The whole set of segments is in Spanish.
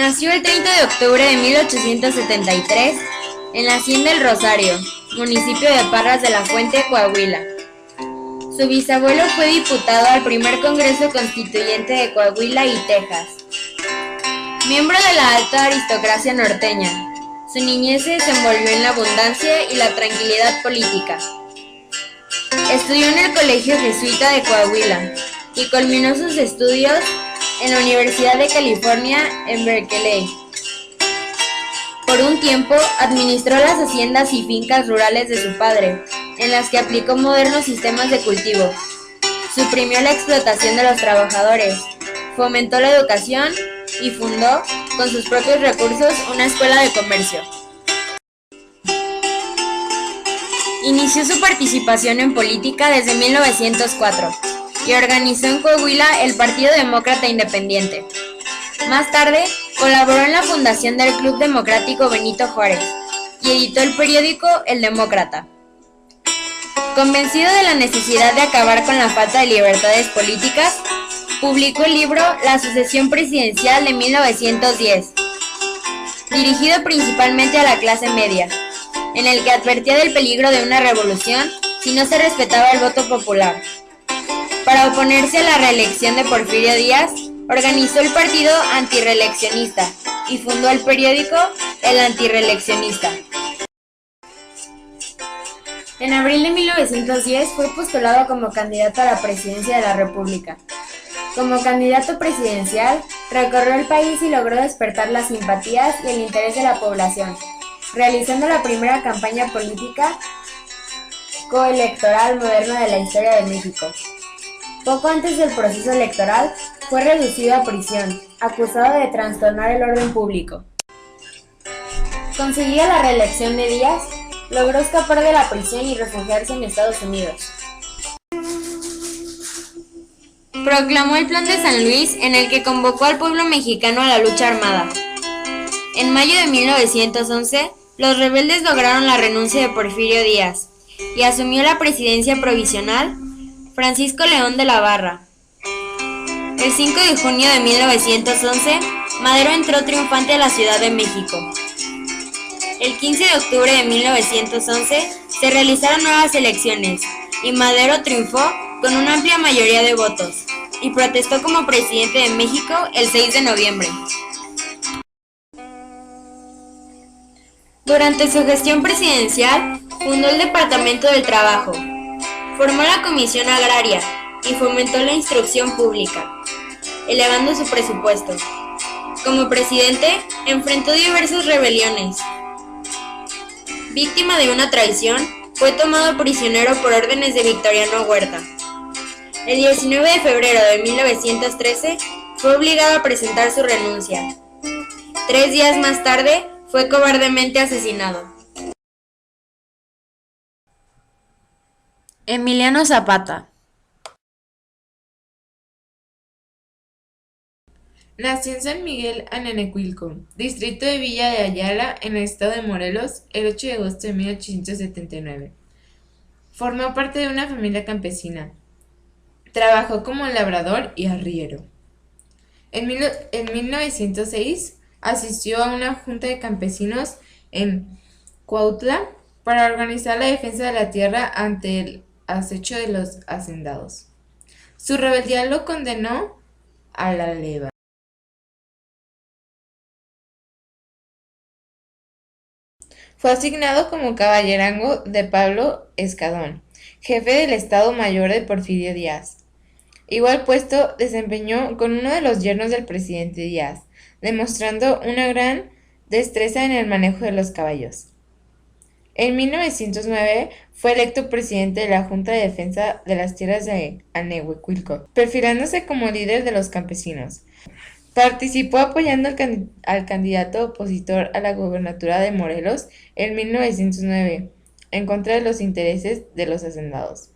Nació el 30 de octubre de 1873 en la Hacienda El Rosario, municipio de Parras de la Fuente, Coahuila. Su bisabuelo fue diputado al primer Congreso Constituyente de Coahuila y Texas. Miembro de la alta aristocracia norteña, su niñez se desenvolvió en la abundancia y la tranquilidad política. Estudió en el Colegio Jesuita de Coahuila y culminó sus estudios en la Universidad de California en Berkeley. Por un tiempo administró las haciendas y fincas rurales de su padre, en las que aplicó modernos sistemas de cultivo. Suprimió la explotación de los trabajadores, fomentó la educación y fundó, con sus propios recursos, una escuela de comercio. Inició su participación en política desde 1904 y organizó en Coahuila el Partido Demócrata Independiente. Más tarde, colaboró en la fundación del Club Democrático Benito Juárez y editó el periódico El Demócrata. Convencido de la necesidad de acabar con la falta de libertades políticas, publicó el libro La Sucesión Presidencial de 1910, dirigido principalmente a la clase media, en el que advertía del peligro de una revolución si no se respetaba el voto popular. Para oponerse a la reelección de Porfirio Díaz, organizó el Partido Antirreeleccionista y fundó el periódico El Antirreeleccionista. En abril de 1910 fue postulado como candidato a la presidencia de la República. Como candidato presidencial, recorrió el país y logró despertar las simpatías y el interés de la población, realizando la primera campaña política coelectoral moderna de la historia de México. Poco antes del proceso electoral, fue reducido a prisión, acusado de trastornar el orden público. Conseguida la reelección de Díaz, logró escapar de la prisión y refugiarse en Estados Unidos. Proclamó el Plan de San Luis, en el que convocó al pueblo mexicano a la lucha armada. En mayo de 1911, los rebeldes lograron la renuncia de Porfirio Díaz y asumió la presidencia provisional Francisco León de la Barra. El 5 de junio de 1911, Madero entró triunfante a la Ciudad de México. El 15 de octubre de 1911 se realizaron nuevas elecciones y Madero triunfó con una amplia mayoría de votos y protestó como presidente de México el 6 de noviembre. Durante su gestión presidencial, fundó el Departamento del Trabajo, formó la Comisión Agraria y fomentó la instrucción pública, elevando su presupuesto. Como presidente, enfrentó diversas rebeliones. Víctima de una traición, fue tomado prisionero por órdenes de Victoriano Huerta. El 19 de febrero de 1913, fue obligado a presentar su renuncia. 3 días más tarde, fue cobardemente asesinado. Emiliano Zapata. Nació en San Miguel Anenecuilco, distrito de Villa de Ayala, en el estado de Morelos, el 8 de agosto de 1879. Formó parte de una familia campesina. Trabajó como labrador y arriero. En 1906 asistió a una junta de campesinos en Cuautla para organizar la defensa de la tierra ante el acecho de los hacendados. Su rebeldía lo condenó a la leva. Fue asignado como caballerango de Pablo Escandón, jefe del Estado Mayor de Porfirio Díaz. Igual puesto desempeñó con uno de los yernos del presidente Díaz, demostrando una gran destreza en el manejo de los caballos. En 1909 fue electo presidente de la Junta de Defensa de las Tierras de Anenecuilco, perfilándose como líder de los campesinos. Participó apoyando al candidato opositor a la gobernatura de Morelos en 1909, en contra de los intereses de los hacendados.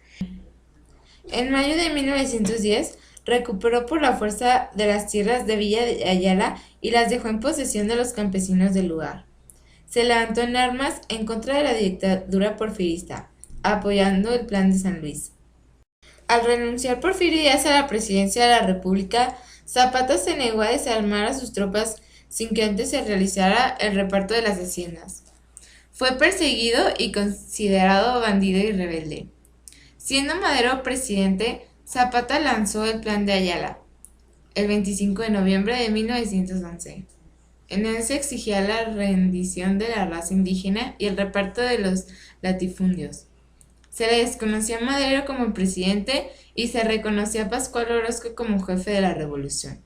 En mayo de 1910, recuperó por la fuerza de las tierras de Villa de Ayala y las dejó en posesión de los campesinos del lugar. Se levantó en armas en contra de la dictadura porfirista, apoyando el Plan de San Luis. Al renunciar Porfirio Díaz a la presidencia de la República, Zapata se negó a desarmar a sus tropas sin que antes se realizara el reparto de las haciendas. Fue perseguido y considerado bandido y rebelde. Siendo Madero presidente, Zapata lanzó el Plan de Ayala, el 25 de noviembre de 1911. En él se exigía la rendición de la raza indígena y el reparto de los latifundios. Se le desconocía a Madero como presidente y se reconocía a Pascual Orozco como jefe de la revolución.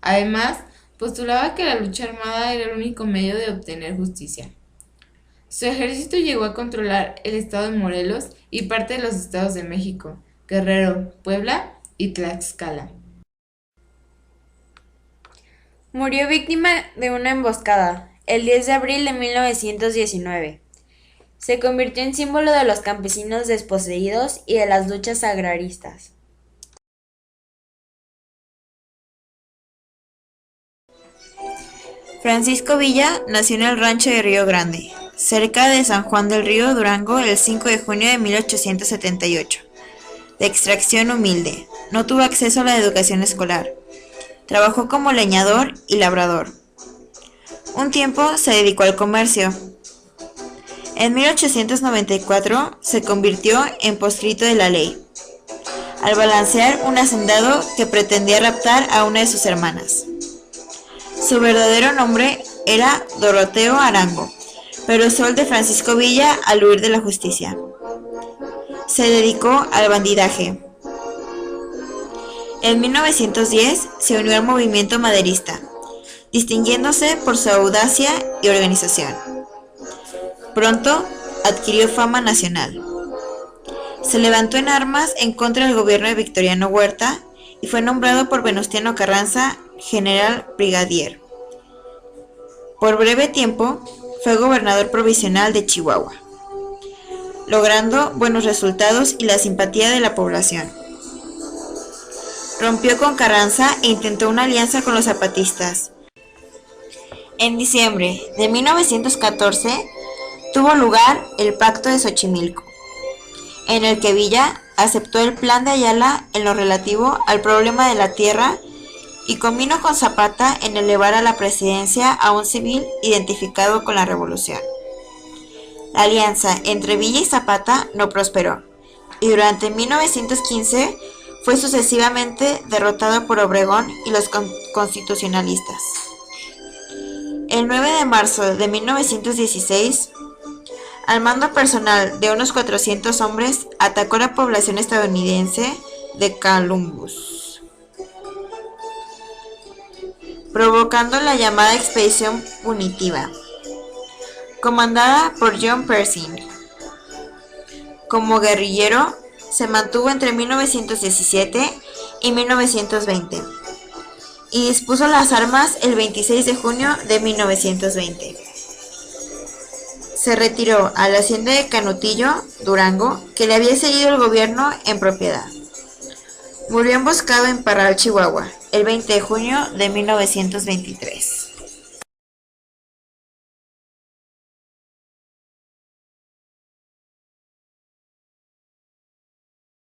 Además, postulaba que la lucha armada era el único medio de obtener justicia. Su ejército llegó a controlar el estado de Morelos y parte de los estados de México, Guerrero, Puebla y Tlaxcala. Murió víctima de una emboscada el 10 de abril de 1919. Se convirtió en símbolo de los campesinos desposeídos y de las luchas agraristas. Francisco Villa nació en el rancho de Río Grande, cerca de San Juan del Río, Durango, el 5 de junio de 1878. De extracción humilde, no tuvo acceso a la educación escolar. Trabajó como leñador y labrador. Un tiempo se dedicó al comercio. En 1894 se convirtió en postrito de la ley, al balancear un hacendado que pretendía raptar a una de sus hermanas. Su verdadero nombre era Doroteo Arango, pero usó el de Francisco Villa al huir de la justicia. Se dedicó al bandidaje. En 1910 se unió al movimiento maderista, distinguiéndose por su audacia y organización. Pronto adquirió fama nacional. Se levantó en armas en contra del gobierno de Victoriano Huerta y fue nombrado por Venustiano Carranza general brigadier. Por breve tiempo fue gobernador provisional de Chihuahua, logrando buenos resultados y la simpatía de la población. Rompió con Carranza e intentó una alianza con los zapatistas. En diciembre de 1914 tuvo lugar el Pacto de Xochimilco, en el que Villa aceptó el Plan de Ayala en lo relativo al problema de la tierra y combinó con Zapata en elevar a la presidencia a un civil identificado con la revolución. La alianza entre Villa y Zapata no prosperó, y durante 1915 fue sucesivamente derrotado por Obregón y los constitucionalistas. El 9 de marzo de 1916, al mando personal de unos 400 hombres, atacó la población estadounidense de Columbus, provocando la llamada expedición punitiva, comandada por John Pershing. Como guerrillero, se mantuvo entre 1917 y 1920 y dispuso las armas el 26 de junio de 1920. Se retiró a la hacienda de Canutillo, Durango, que le había cedido el gobierno en propiedad. Murió emboscado en Parral, Chihuahua, el 20 de junio de 1923.